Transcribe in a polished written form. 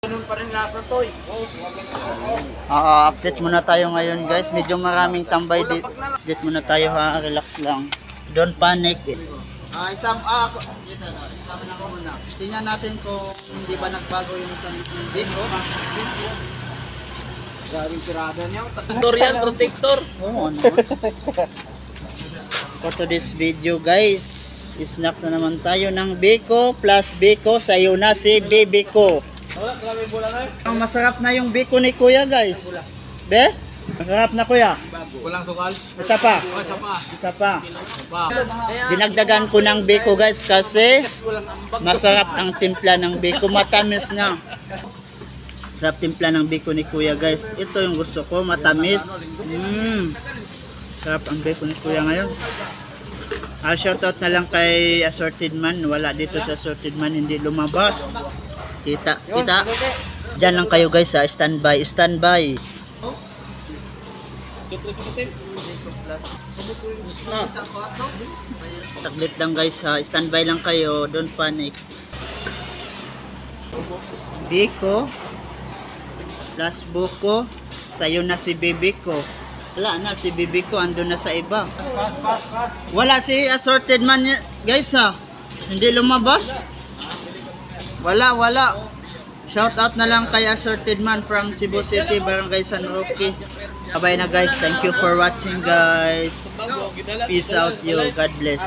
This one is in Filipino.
Ganun pa rin lasa to eh. Update muna tayo ngayon guys. Medyo maraming tambay dito. Update muna tayo ha. Relax lang. Don't panic. Isama na ko muna. Tingnan natin kung hindi ba nagbago yung biko. Galing tirada niya. Protector yan, protector. Oo, ano. For today's video guys, snack na naman tayo ng biko plus biko. Sa'yo na si Bibiko. Ang masarap na yung biko ni Kuya guys. Be? Masarap na Kuya. Walang sukal. Isa pa. Isa pa. Dinagdagan ko ng biko guys kasi masarap ang timpla ng biko. Matamis na. Sarap timpla ng biko ni Kuya guys. Ito yung gusto ko, matamis. Sarap ang biko ni Kuya ngayon. Shoutout na lang kay Assorted Man. Wala dito sa Assorted Man, hindi lumabas. Kita. Diyan lang kayo guys sa standby. Saglit lang guys ha. Standby lang kayo. Don't panic. Biko plus buko. Sa'yo na si Bibiko. Wala na si Bibiko. Andun na sa iba. Wala si Assorted Man guys ha. Hindi lumabas. Wala. Shout out na lang kay Assorted Man from Cebu City, Barangay San Roque. Bye na guys. Thank you for watching guys. Peace out you. God bless.